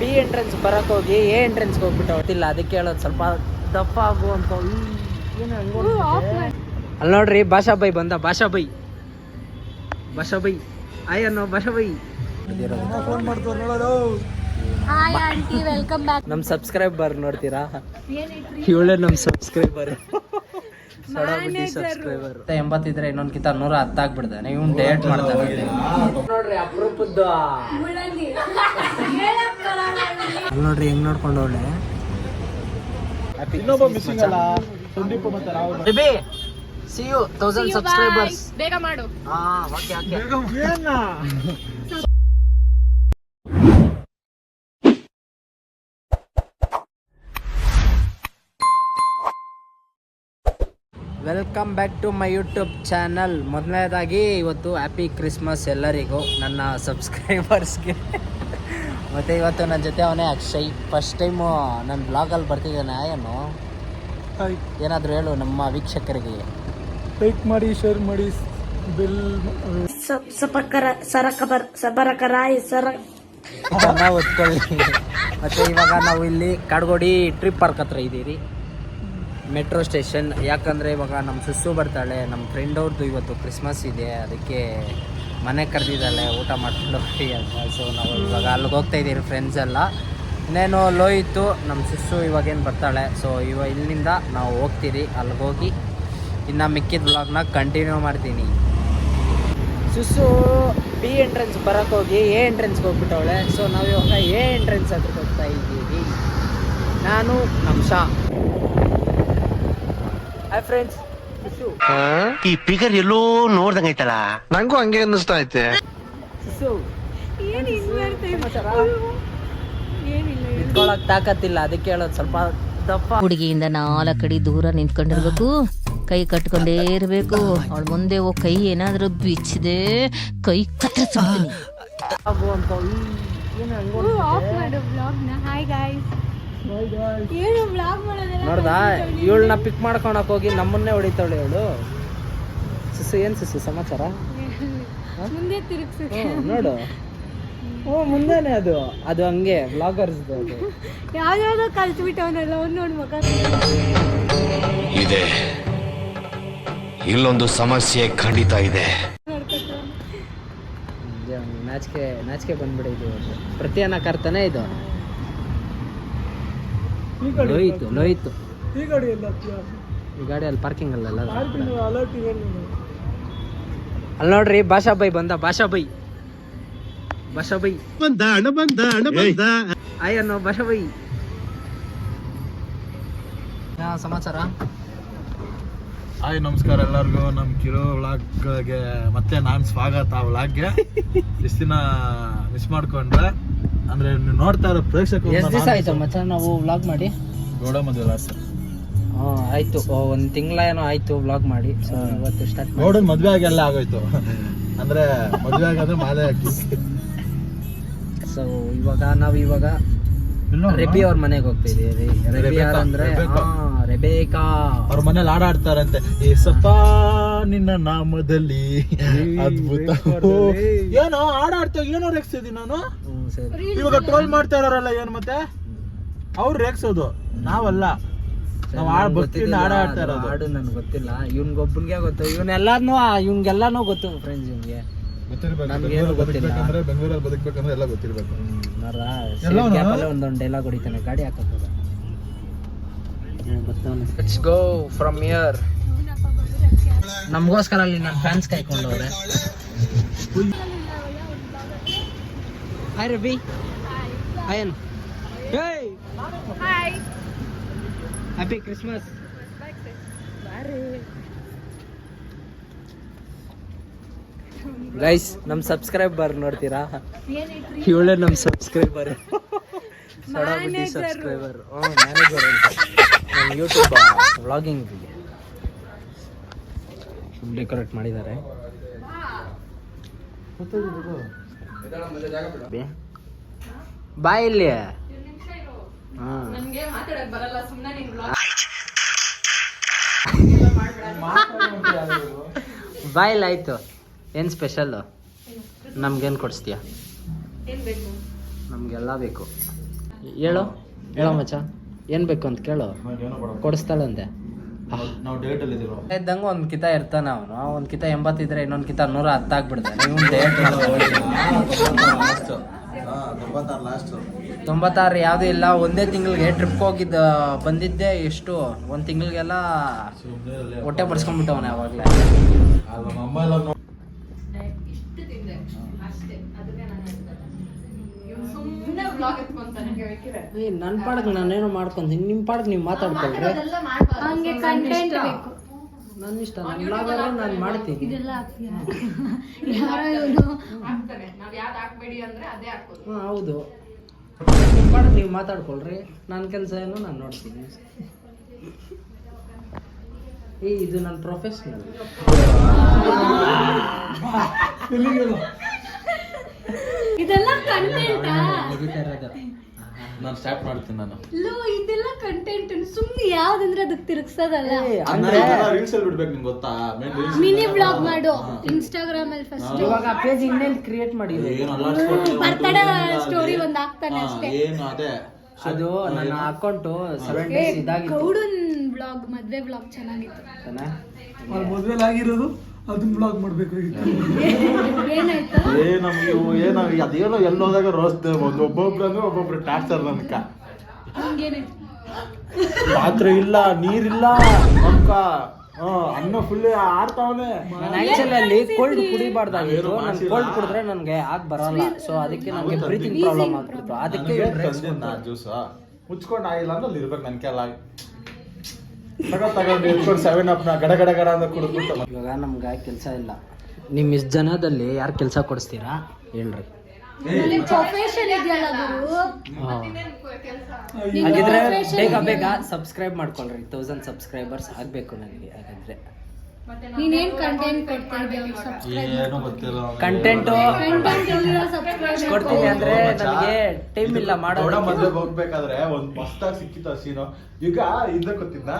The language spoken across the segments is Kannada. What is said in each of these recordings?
ಬಿ ಎಂಟ್ರೆನ್ಸ್ ಬರಕ್ಕೆ ಹೋಗಿ ಎ ಎಂಟ್ರೆನ್ಸ್ಗೆ ಹೋಗ್ಬಿಟ್ಟು ಗೊತ್ತಿಲ್ಲ, ಅದಕ್ಕೆ ಹೇಳೋದು ಸ್ವಲ್ಪ ದಪ್ಪ ಆಗು ಅಂತ. ಏನು ಅಲ್ಲಿ ನೋಡ್ರಿ ಭಾಷಾ ಬೈ ಬಂದ. ಭಾಷಾ ಬೈ ಆಯ್ ಅನ್ನೋ ಭಾಷಾ ಬೈ ನಮ್ ಸಬ್ಸ್ಕ್ರೈಬರ್ ನೋಡ್ತೀರಾ? ಇವಳೆ ನಮ್ ಸಬ್ಸ್ಕ್ರೈಬರ್. 80 ಇದ್ರೆ ಇನ್ನೊಂದ್ಕಿಂತ 110 ಆಗ್ಬಿಡ್ತಾನೆ. ಇವ್ನು ಡಯಟ್ ಮಾಡ್ತಾನೆ ನೋಡ್ರಿ. ಅಪರೂಪದ್ದು ನೋಡ್ರಿ ಹೆಂಗ್ ನೋಡ್ಕೊಂಡು ಒಳ್ಳೆ See you 1000 subscribers. ಬೇಗ ಮಾಡು. Okay welcome back to my YouTube channel. ಮೊದಲನೇದಾಗಿ ಇವತ್ತು ಹ್ಯಾಪಿ ಕ್ರಿಸ್ಮಸ್ ಎಲ್ಲರಿಗೂ, ನನ್ನ ಸಬ್ಸ್ಕ್ರೈಬರ್ಸ್ಗೆ. ಮತ್ತು ಇವತ್ತು ನನ್ನ ಜೊತೆ ಅವನೇ ಅಕ್ಷಯ್. ಫಸ್ಟ್ ಟೈಮು ನನ್ನ ಬ್ಲಾಗಲ್ಲಿ ಬರ್ತಿದ್ದಾನೆ. ಏನು ಏನಾದರೂ ಹೇಳು ನಮ್ಮ ವೀಕ್ಷಕರಿಗೆ. ಲೈಕ್ ಮಾಡಿ, ಶೇರ್ ಮಾಡಿ, ಬೆಲ್ ಚೆನ್ನಾಗಿ ಒತ್ಕೊಳ್ಳಿ. ಮತ್ತು ಇವಾಗ ನಾವು ಇಲ್ಲಿ ಕಾಡ್ಗೋಡಿ ಟ್ರಿಪ್ ಪಾರ್ಕ್ ಹತ್ರ ಇದ್ದೀರಿ, ಮೆಟ್ರೋ ಸ್ಟೇಷನ್. ಯಾಕಂದರೆ ಇವಾಗ ನಮ್ಮ ಸುಸ್ಸು ಬರ್ತಾಳೆ, ನಮ್ಮ ಫ್ರೆಂಡ್ ಅವ್ರದ್ದು ಇವತ್ತು ಕ್ರಿಸ್ಮಸ್ ಇದೆ, ಅದಕ್ಕೆ ಮನೆ ಕರೆದಿದ್ದಾಳೆ ಊಟ ಮಾಡ್ಕೊಂಡು ಹೋಗಿ ಅಂತ. ಸೊ ನಾವು ಇವಾಗ ಅಲ್ಲಿಗೆ ಹೋಗ್ತಾಯಿದ್ದೀರಿ ಫ್ರೆಂಡ್ಸ್ ಎಲ್ಲ. ಇನ್ನೇನು ಲೋಯಿತ್ತು ನಮ್ಮ ಸುಸ್ಸು ಇವಾಗೇನು ಬರ್ತಾಳೆ. ಸೊ ಇಲ್ಲಿಂದ ನಾವು ಹೋಗ್ತೀರಿ, ಅಲ್ಲಿಗೆ ಹೋಗಿ ಇನ್ನು ಮಿಕ್ಕಿದ ವ್ಲಾಗ್ನ ಕಂಟಿನ್ಯೂ ಮಾಡ್ತೀನಿ. ಸುಸ್ಸು ಬಿ ಎಂಟ್ರೆನ್ಸ್ ಬರೋಕ್ಕೆ ಹೋಗಿ ಎ ಎಂಟ್ರೆನ್ಸ್ಗೆ ಹೋಗ್ಬಿಟ್ಟವಳೆ. ಸೊ ನಾವು ಇವಾಗ ಎ ಎಂಟ್ರೆನ್ಸ್ ಹತ್ರ ಹೋಗ್ತಾ ಇದ್ದೀವಿ. ನಾನು ನಮ್ಮ ಶಾ. Hi friends. ಈ ಪಿಗರ್ ಎಲ್ಲೋ ನೋಡ್ದಂಗೈತಲ್ಲ, ನಂಗೂ ಹಂಗೆ ಅನ್ನಿಸ್ತಾ ಐತೆ. ಇಟ್ಕೊಳಕ್ ತಾಕತ್ತಿಲ್ಲ, ಅದಕ್ಕೆ ಹೇಳೋದು ಸ್ವಲ್ಪ ದಪ್ಪ. ಹುಡುಗಿಯಿಂದ 4 ಅಡಿ ದೂರ ನಿಂತ್ಕೊಂಡಿರ್ಬೇಕು, ಕೈ ಕಟ್ಕೊಂಡೇ ಇರಬೇಕು. ಅವಳ ಮುಂದೆ ಹೋಗಿ ಕೈ ಏನಾದ್ರೂ ಬಿಚ್ಚಿದೆ ಕೈ ಕತ್ತರಿಸ್ಬಿಡ್ತೀನಿ. ನೋಡ್ದಾ, ಇವಳನ್ನ ಪಿಕ್ ಮಾಡ್ಕೊಳಕ್ ಹೋಗಿ ನಮ್ಮನ್ನೇ ಹೊಡಿತಾಳೆ ಇವಳು. ಸುಸು ಏನ್ ಸುಸು ಸಮಾಚಾರ? ನೋಡು, ಮುಂದೆನೆ ಅದು ಹಂಗೆ ಬ್ಲಾಗರ್ಸ್ ಅದು ಯಾವ್ಯಾವ್ದೋ ಕಲ್ತ್ಬಿಟ್ಟವನಲ್ಲ. ನೋಡ್ ಮಗ ಇದೆ, ಇಲ್ಲೊಂದು ಸಮಸ್ಯೆ ಖಂಡಿತ ಇದೆ. ನಾಚಿಕೆ ಬಂದ್ಬಿಡಿದು. ಪ್ರತಿಯನ್ನ ಕರ್ತಾನೆ ಇದು ಲೋಯಿತು. ಈ ಗಾಡಿ ಎಲ್ಲ ಈ ಗಾಡಿ ಅಲ್ಲಿ ಪಾರ್ಕಿಂಗ್ ಅಲ್ಲ. ಅಲ್ಲಿ ನೋಡ್ರಿ ಭಾಷಾ ಬೈ ಬಂದ. ಭಾಷಾ ಬೈ ಆಯ್ ಅನ್ನೋ ಭಾಷಾ ಬೈ. ಸಮಾಚಾರ? ಹಾಯ್, ನಮಸ್ಕಾರ ಎಲ್ಲರಿಗೂ. ನಮ್ಮ ಕಿರೋ ವ್ಲಾಗ್ಗೆ ಮತ್ತೆ ನಾನು ಸ್ವಾಗತ. ವ್ಲಾಗ್ಗೆ ಇಷ್ಟು ದಿನ ಮಿಸ್ ಮಾಡ್ಕೊಂಡ್ರೆ, ಅಂದ್ರೆ ನೀವು ನೋಡ್ತಾ ಇರೋ ಪ್ರೇಕ್ಷಕರು. ಎಷ್ಟು ದಿವಸ ಆಯ್ತು ಮಚ್ಚ ನಾವು ವ್ಲಾಗ್ ಮಾಡಿ? ಗೌಡ ಮದುವೆ ಸರ್. ಆಯ್ತು, 1 ತಿಂಗಳ ಏನೋ ಆಯ್ತು ವ್ಲಾಗ್ ಮಾಡಿ. ಸೊ ಇವತ್ತು ಸ್ಟಾರ್ಟ್. ಗೌಡನ ಮದುವೆ ಆಗಿ ಎಲ್ಲ ಆಗೋಯ್ತು. ಅಂದ್ರೆ ಮದುವೆ ಆಗಾದ್ರೆ ಮಾಲೆ ಹಾಕಿ. ಸೊ ಇವಾಗ ರೆಬಿ ಅವ್ರ ಮನೆಗೆ ಹೋಗ್ತಿದೀವಿ. ಅಂದ್ರೆ ರೆಬೇಕಾ ಅವ್ರ ಮನೇಲಿ ಆಡ್ತಾರಂತೆ. ಏಸಪ್ಪ ನಿನ್ನ ನಾಮದಲ್ಲಿ ಅದ್ಭುತ. ಏನೋ ಆಡ್ತೇವೆ, ಏನೋ ರೇಗ್ಸಿದೀನಿ ನಾನು. ಇವಾಗ ಟ್ರೋಲ್ ಮಾಡ್ತಾ ಇರೋರಲ್ಲ ಏನು, ಮತ್ತೆ ಅವ್ರು ರೇಗ್ಸೋದು, ನಾವಲ್ಲ. ನಾವು ಭಕ್ತಿಯಿಂದ ಆಡ್ತಾ ಇರೋದು. ಹಾಡು ನನ್ಗೆ ಗೊತ್ತಿಲ್ಲ, ಇವ್ನಿಗೊಬ್ಬನಿಗೆ ಗೊತ್ತು. ಇವ್ನಿಗೆಲ್ಲಾನು ಗೊತ್ತು ಫ್ರೆಂಡ್ಸ್. ಇವ್ನಿಗೆ ಬೆಂಗಳೂರಲ್ಲಿ ಬದುಕ್ಬೇಕಂದ್ರೆ ಎಲ್ಲ ಗೊತ್ತಿರ್ಬೇಕು. ಒಂದೊಂದು ಡೈಲಾಗ್ ಹೊಡಿತಾನೆ ಗಾಡಿ ಹಾಕೋದು. Let's go from here. ನಮಗೋಸ್ಕರ ಅಲ್ಲಿ ನನ್ನ ಫ್ಯಾನ್ಸ್ ಕಾಯ್ಕೊಂಡವ್ರೆ. Hi Ravi. Hi. Happy Christmas. Guys, ನಮ್ಮ ಸಬ್ಸ್ಕ್ರೈಬರ್ ನೋಡ್ತೀರಾ? ಇವಳೆ ನಮ್ಮ ಸಬ್ಸ್ಕ್ರೈಬರ್, ಸಬ್ಸ್ಕ್ರೈಬರ್, ಮ್ಯಾನೇಜರ್ ನಮ್ಮ ಯೂಟ್ಯೂಬ್ ವ್ಲಾಗಿಂಗ್ ಡೆಕೋರೇಟ್ ಮಾಡಿದ್ದಾರೆ. ಬಾಯ್ ಇಲ್ಲಿ. ಬಾಯಿಲ್ ಆಯ್ತು. ಏನು ಸ್ಪೆಷಲ್ಲು? ನಮ್ಗೇನು ಕೊಡಿಸ್ತೀಯ? ನಮಗೆಲ್ಲ ಬೇಕು. ಹೇಳೋ ಮಚ್ಚ ಏನ್ ಬೇಕು ಅಂತ ಕೇಳು, ಕೊಡಿಸ್ತಾಳಂತೆ. ನಾವು ಡೇಟ್ ಅಲ್ಲಿ ಇದೀವಿ. ಇದ್ದಂಗ ಒಂದ್ ಕಿತ ಇರ್ತಾನ ಅವನು, ಒಂದ್ ಕಿತ 80 ಇದ್ರೆ ಇನ್ನೊಂದ್ ಕಿತ 110 ಆಗ್ಬಿಡ್ತಾನೆ. ನೀವು ಡೇಟ್ 96 ಯಾವ್ದು ಇಲ್ಲ. ಒಂದೇ ತಿಂಗಳಿಗೆ ಟ್ರಿಪ್ ಬಂದಿದ್ದೆ ಎಷ್ಟು, ಒಂದ್ ತಿಂಗಳಿಗೆಲ್ಲ ಹೊಟ್ಟೆ ಬಡ್ಸ್ಕೊಂಡ್ಬಿಟ್ಟವನೆ ಅವಾಗ್ಲೇ. ನನ್ ಪಾಡಕ್ ನಾನೇನೋ ಮಾಡ್ಕೊಂತೀನಿ, ನಿಮ್ ಪಾಡಕ್ ನೀವ್ ಮಾತಾಡ್ಕೊಳ್ರಿ. ಹಂಗೆ ಕಂಟೆಂಟ್ ಬೇಕು. ನನ್ನ ಇಷ್ಟ, ನನ್ನ ಬ್ಲಾಗಲ್ಲಿ ನಾನು ಮಾಡ್ತೀನಿ. ಇದೆಲ್ಲ ಹಾಕ್ತೀರಾ? ಯಾರೋ ಇವನು ಹೌದು, ನಿಮ್ ಪಾಡಕ್ ನೀವು ಮಾತಾಡ್ಕೊಳ್ರಿ. ನನ್ನ ಕೆಲಸ ಏನು ನಾನು ನೋಡ್ತೀನಿ. ಇದು ನನ್ನ ಪ್ರೊಫೆಷನಲ್. ಇದೆಲ್ಲ ಕಂಟೆಂಟಾ? ನಾನು ಸ್ಟಾರ್ಟ್ ಮಾಡ್ತೀನಿ. ನಾನು ಇದೆಲ್ಲ ಕಂಟೆಂಟ್. ಸುಮ್ಮನೆ ಯಾವ್ದಂದ್ರೆ ಅದಕ್ಕೆ ತಿರುಗ್ಸೋದಲ್ಲ. ರೀಲ್ಸ್ ಅಲ್ಲಿ ಬಿಡ್ಬೇಕು, ನಿಮ್ಗೆ ಗೊತ್ತಾ? ಮಿನಿ ಬ್ಲಾಗ್ ಮಾಡು ಇನ್ಸ್ಟಾಗ್ರಾಮ್ ಅಲ್ಲಿ ಫಸ್ಟ್. ಇವಾಗ ಆ ಪೇಜ್ ಇನ್ನೇನು ಕ್ರಿಯೇಟ್ ಮಾಡಿ, ಬರ್ತಡೇ ಸ್ಟೋರಿ ಒಂದ್ ಹಾಕ್ತಾನೆ ಅಷ್ಟೇ. ಏನು ಅದೇ ಅದು ನನ್ನ ಅಕೌಂಟು 7 days ಇದಾಗಿತ್ತು. ಗೌಡನ್ ಬ್ಲಾಗ್, ಮದ್ವೆ ಬ್ಲಾಗ್ ಚೆನ್ನಾಗಿತ್ತು. ಮದ್ವೆಲ್ ಆಗಿರೋದು ಅದನ್ನ ಬ್ಲಾಗ್ ಮಾಡ್ಬೇಕು. ಏನಾಯ್ತು? ನಮ್ಗೆ ಅದೇನೋ ಎಲ್ಲೋದಾಗ ರೋಸ್ಟ್ ಒಬ್ಬೊಬ್ರು ಅಂದ್ರೆ ಒಬ್ಬೊಬ್ರು ಟಾರ್ಚರ್. ನನ್ಕ ಹಂಗೇನಾಯ್ತು? ಪಾತ್ರೆ ಇಲ್ಲ, ನೀರಿಲ್ಲ, ನಮ್ಕ ಅನ್ನ ಫುಲ್ ಆಡ್ತಾವನೆ. ನಾನು ಆಕ್ಚುಲಿ ಅಲ್ಲಿ ಕೋಲ್ಡ್ ಕುಡಿಬಾರ್ದಾಗಿತ್ತು. ನಾನು ಕೋಲ್ಡ್ ಕುಡಿದ್ರೆ ನನಗೆ ಆಗ ಬರಲ್ಲ. ಸೊ ಅದಕ್ಕೆ ನನಗೆ ಬ್ರೀತಿಂಗ್ ಪ್ರಾಬ್ಲಮ್ ಆಗ್ಬಿಟ್ಟು ಅದಕ್ಕೆ ಜ್ಯೂಸ್ ಮುಚ್ಕೊಂಡು ಆಗಿಲ್ಲ ಅಂದ್ರೆ ಅಲ್ಲಿ ಇರ್ಬೇಕು. ನನ್ ಕೆಲ ತಗೊಂಡು ಇಟ್ಕೊಂಡು 7up ಗಡ ಗಡ ಗಡ ಅಂತ ಕುಡಿದ್ಬಿಟ್ಟು. ಇವಾಗ ನಮ್ಗೆ ಕೆಲಸ ಇಲ್ಲ. ನಿಮ್ಮ ಇಷ್ಟು ಜನದಲ್ಲಿ ಯಾರು ಕೆಲಸ ಕೊಡಿಸ್ತೀರಾ ಹೇಳ್ರಿ. ಪ್ರೊಫೆಷನ್ ಇದೆಯಲ್ಲ ಗುರು. ಹಾಗಿದ್ರೆ ಬೇಗ ಸಬ್ಸ್ಕ್ರೈಬ್ ಮಾಡ್ಕೊಳ್ರಿ. 1000 ಸಬ್ಸ್ಕ್ರೈಬರ್ಸ್ ಆಗ್ಬೇಕು ನನಗೆ. ಹಾಗಾದ್ರೆ ನೀನೇನ್ ಕಂಟೆಂಟ್ ಕೊಡ್ತಾ ಇದೀಯ? ಏನು ಗೊತ್ತಿಲ್ಲ. ಕಂಟೆಂಟು ಸಬ್ಸ್ಕ್ರೈಬ್ ಕೊಡ್ತೀನಿ ಅಂದ್ರೆ ನನಗೆ ಟೈಮ್ ಇಲ್ಲ ಮಾಡೋದು. ಮದ್ವೆಗೆ ಹೋಗ್ಬೇಕಾದ್ರೆ ಒಂದ್ ಮಸ್ತಾಗಿ ಸಿಕ್ಕಿತ್ತ ಸೀನು. ಈಗ ಇದ ಗೊತ್ತಿದ್ದ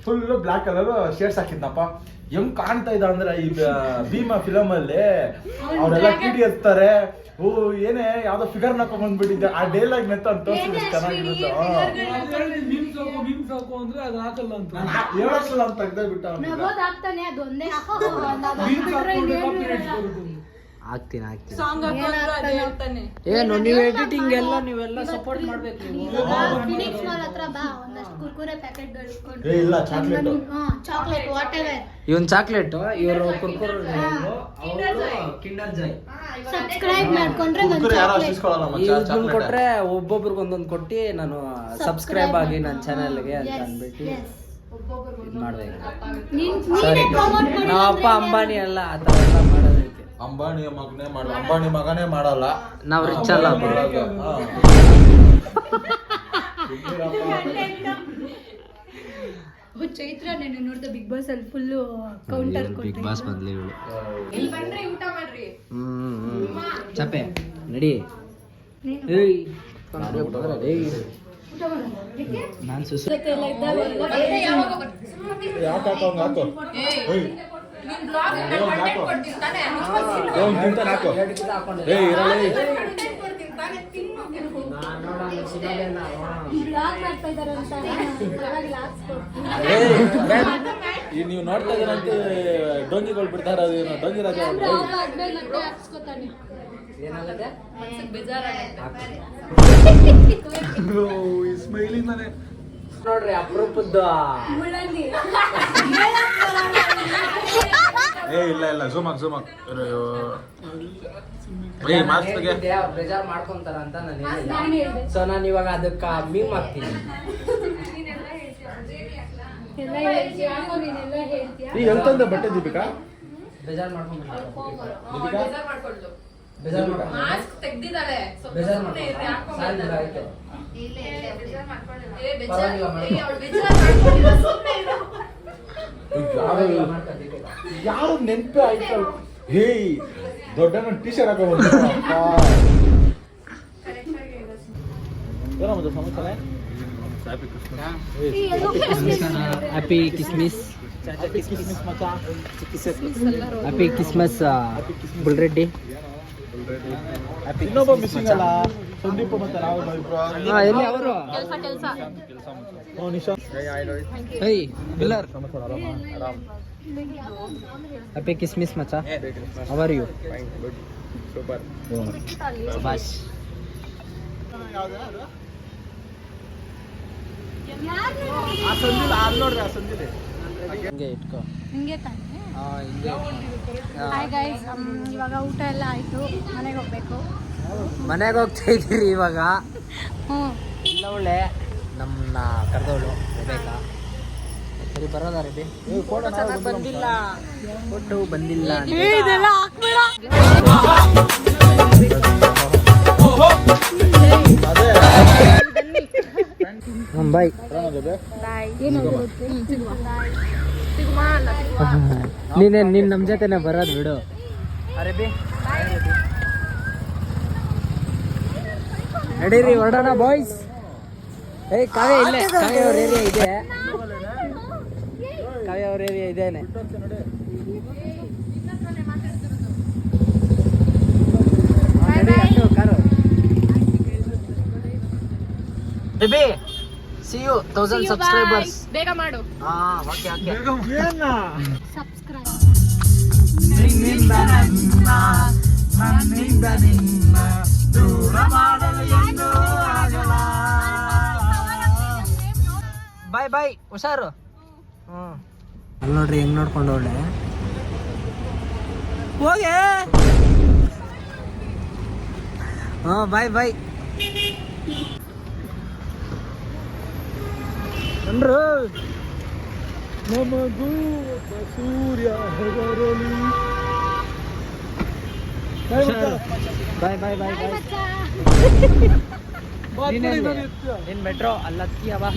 ಫುಲ್ ಬ್ಲಾಕ್ ಕಲರ್ ಶೇಡ್ಸ್ ಹಾಕಿದ್ನಪ್ಪ. ಹೆಂಗ್ ಕಾಣ್ತಾ ಇದ್ದ ಅಂದ್ರೆ ಈ ಭೀಮಾ ಫಿಲಮ್ ಅಲ್ಲಿ ಅವರೆಲ್ಲ ಕಿಡಿ ಎತ್ತಾರೆ. ಓ ಏನೇ ಯಾವ್ದೋ ಫಿಗರ್ ನಾಕೊಂಡ್ ಬಂದ್ಬಿಟ್ಟಿದ್ದೆ. ಆ ಡೈಲಾಗ್ ನೆತ್ತ ಅಂತ ತೋರಿಸಿದ್ರೆ ಚೆನ್ನಾಗಿರುತ್ತೆ. ಹೇಳಲ್ಲ ಅಂತ ತೆಗ್ದೇ ಬಿಟ್ಟ. ಆಗ್ತಾನೆ ಅದೊಂದೇ. ಆಗ್ತೀನಿ. ಏನು ನೀವು ಎಡಿಟಿಂಗ್ ಎಲ್ಲ ನೀವೆಲ್ಲ ಸಪೋರ್ಟ್ ಮಾಡ್ಬೇಕು. ಫಿನಿಕ್ಸ್ ಮಾಲ್ ಹತ್ರ ಬಾ, ಒಂದಷ್ಟು ಕುರ್ಕುರೆ ಪ್ಯಾಕೆಟ್ಗಳು ಇಟ್ಕೊಂಡು. ಇಲ್ಲ chocolate chocolate what ever. Even chocolate, ಇವರು ಕುರ್ಕುರ್, ಕಿಂಡರ್ ಜಾಯ್. ಸಬ್ಸ್ಕ್ರೈಬ್ ಮಾಡ್ಕೊಂಡ್ರೆ ಒಂದು ಇದನ್ನ ಕೊಟ್ರೆ ಒಬ್ಬೊಬ್ರಿಗೆ ಒಂದೊಂದು ಕೊಟ್ಟು ನಾನು ಸಬ್ಸ್ಕ್ರೈಬ್ ಆಗಿ ನನ್ನ ಚಾನೆಲ್ಗೆ ಅಂತ ಅಂದ್ಬಿಟ್ಟು ಮಾಡ್ಬೇಕು. ನಾವು ಅಪ್ಪ ಅಂಬಾನಿ ಅಲ್ಲ, ಆ ಥರ ಎಲ್ಲ ಮಾಡೋದೈತೆ. ಅಂಬಾನಿ ಮಗನೇ ಮಾಡಲ್ಲ. ನಾವು ರಿಚ್ ಅಲ್ಲ. ಚೈತ್ರ ನೆನ್ನೆ ನೋಡ್ದೆ ಬಿಗ್ ಬಾಸ್ ಅಲ್ಲಿ ಫುಲ್ ಕೌಂಟರ್ ಬಿಗ್ ಬಾಸ್ ಬಂದ್ಲಿ ಇವಳು. ಚಪೆ ನಡಿ. ನಾನು ಸುಸು ನೀವು ನೋಡ್ತಾ ಇದ್ದೀರಂತೆ ಡೊಂಗಿಗಳು ಬಿಡ್ತಾರ. ಡೊಂಗಿ ರಾಜ ನೋಡ್ರಿ ಅಪರೂಪದ. ಇಲ್ಲ ಝೂಮಾಕ್ ಬೇಜಾರ್ ಮಾಡ್ಕೊಂತಾರ ಅಂತ ನಾನು ಹೇಳಿಲ್ಲ. ಸೊ ನಾನು ಇವಾಗ ಅದಕ್ಕೆ ಮೀಮ್ ಹಾಕ್ತೀನಿ. ಎಂತಂದ ಬಟ್ಟೆ ದೀಪಿಕಾ ಬೇಜಾರ್ ಮಾಡ್ಕೊಂಡು ಯಾರು ನೆನಪೇ ಆಯ್ತು. ಹೇ ದೊಡ್ಡ ಟಿ ಶರ್ಟ್ ಹಾಕೊಂಡು ಸಮಾಚಾರ. ಹ್ಯಾಪಿ ಕಿಸ್ಮಿಸ್. Happy Christmas Bulreddy. ಇನ್ನೊಬ್ಬ ಮಿಸ್ಸಿಂಗ್ ಅಲ್ಲ, ಸಂದೀಪ್ ಮತ್ತೆ ರಾಹುಲ್ ಇಬ್ರು. ಎಲ್ಲಿ ಅವರು ನಿಶಾ ಹೈ ಬಿಲ್ಲರ್ ಹ್ಯಾಪಿ ಕಿಸ್ಮಿಸ್ ಮಚ್ಚ. How are you? ಬಾಸ್ ಆ ಸಂದಿಲ್ ಅಲ್ಲಿ ನೋಡ್ರಿ, ಆ ಸಂದಿಲ್ ಹಿಂಗೆ ಇಟ್ಕೋ. ಹಿಂಗೆ ತಾನೆ. ಹಿಂಗೆ ಹಾಯ್ ಗೈಸ್, ಇವಾಗ ಊಟ ಎಲ್ಲ ಆಯ್ತು, ಮನೆಗೆ ಹೋಗ್ಬೇಕು. ಮನೆಗೆ ಹೋಗ್ತಾ ಇದ್ದೀರಿ ಇವಾಗ. ಹ್ಞೂ ಇಲ್ಲ ಒಳ್ಳೆ ನಮ್ಮನ್ನ ಕರೆದವಳು ಬೇಕಾ ಸರಿ ಬರೋದ ರೆಬಿ ಬಂದಿಲ್ಲ ಫೋಟೋ ಬಂದಿಲ್ಲ ಇದೆಲ್ಲ ಹಾಕ್ಬೇಡ. ಬಾಯ್. ನೀನ್ ನಮ್ಮ ಜೊತೆನೆ ಬರೋದು ಬಿಡು. ಅರೆಬಿ ನಡೀರಿ ಹೊರಡೋಣ ಬಾಯ್ಸ್. ಕಾವ್ಯ ಇಲ್ಲೇ, ಕಾವ್ಯ ಅವ್ರ ಏರಿಯಾ ಇದೆ, ಕಾವ್ಯ ಅವ್ರ ಏರಿಯಾ ಇದೇನೆ. ಬೇಬಿ ಸಿ ಯು 1000 ಸಬ್ಸ್ಕ್ರೈಬರ್ಸ್ ಬೇಗ ಮಾಡು. Okay okay. ಸಬ್ಸ್ಕ್ರೈಬ್. ಬಾಯ್ ಬಾಯ್, ಹುಷಾರು. ಅಲ್ಲಿ ನೋಡ್ರಿ ಹೆಂಗ್ ನೋಡ್ಕೊಂಡು ಒಳ್ಳೆ ಹೋಗೆ. ಬಾಯ್ ಬಾಯ್. ಅಂದ್ರು ನಮಗೂ ಒಬ್ಬ ಸೂರ್ಯ ಹೆಗರಲಿ. ಬಾಯ್ ಬಾಯ್ ಬಾಯ್ ಬಾಯ್. ನಿನ್ ಮೆಟ್ರೋ ಅಲ್ಲತ್ತೀಯ ಬಾ.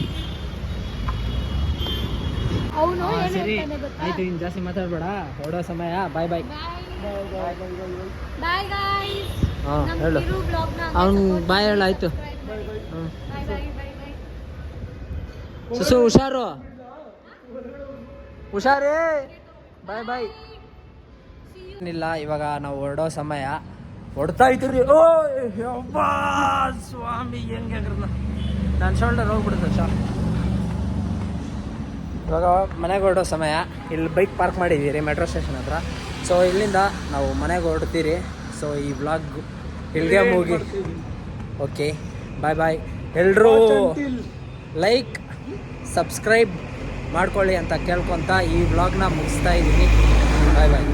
ಅವನು ಏನು ಸರಿ ಹೇಳ್ತಾನೆ ಗೊತ್ತಾ? ಆಯ್ತು, ಇನ್ ಜಾಸ್ತಿ ಮಾತಾಡ್ಬೇಡ, ಹೊರಡೋ ಸಮಯ. Bye bye. Bye guys. ನಮ್ಮ ಹೇಳು ಕಿರು ಬ್ಲಾಗ್ನ ಅವ್ನು ಬಾಯ್ ಹೇಳ. ಆಯ್ತು ಬಾಯ್ ಬಾಯ್ ಬಾಯ್ ಬಾಯ್. ಸುಸು ಹುಷಾರು, ಹುಷಾರೇ. ಬಾಯ್ ಬಾಯ್. ಏನಿಲ್ಲ, ಇವಾಗ ನಾವು ಹೊರಡೋ ಸಮಯ. ಹೊಡ್ತಾ ಇದ್ದೀರಿ. ಓ ಯಬ್ಬಾ ಸ್ವಾಮಿ, ಹೆಂಗೆ ನನ್ನ ಶೋಲ್ಡರ್ ಹೋಗ್ಬಿಡುತ್ತೆ ಶಾ. ಇವಾಗ ಮನೆಗೆ ಹೊರಡೋ ಸಮಯ. ಇಲ್ಲಿ ಬೈಕ್ ಪಾರ್ಕ್ ಮಾಡಿದ್ದೀರಿ ಮೆಟ್ರೋ ಸ್ಟೇಷನ್ ಹತ್ರ. ಸೊ ಇಲ್ಲಿಂದ ನಾವು ಮನೆಗೆ ಹೊರಡ್ತೀರಿ. ಸೊ ಈ ವ್ಲಾಗ್ ಇಲ್ಲಿಗೆ ಮುಗಿ. ಓಕೆ ಬಾಯ್ ಬಾಯ್. ಎಲ್ಲರೂ ಲೈಕ್ ಸಬ್ಸ್ಕ್ರೈಬ್ ಮಾಡ್ಕೊಳ್ಳಿ ಅಂತ ಕೇಳ್ಕೊತ ಈ ವ್ಲಾಗ್ನ ಮುಗಿಸ್ತಾ ಇದ್ದೀನಿ. ಬಾಯ್ ಬಾಯ್.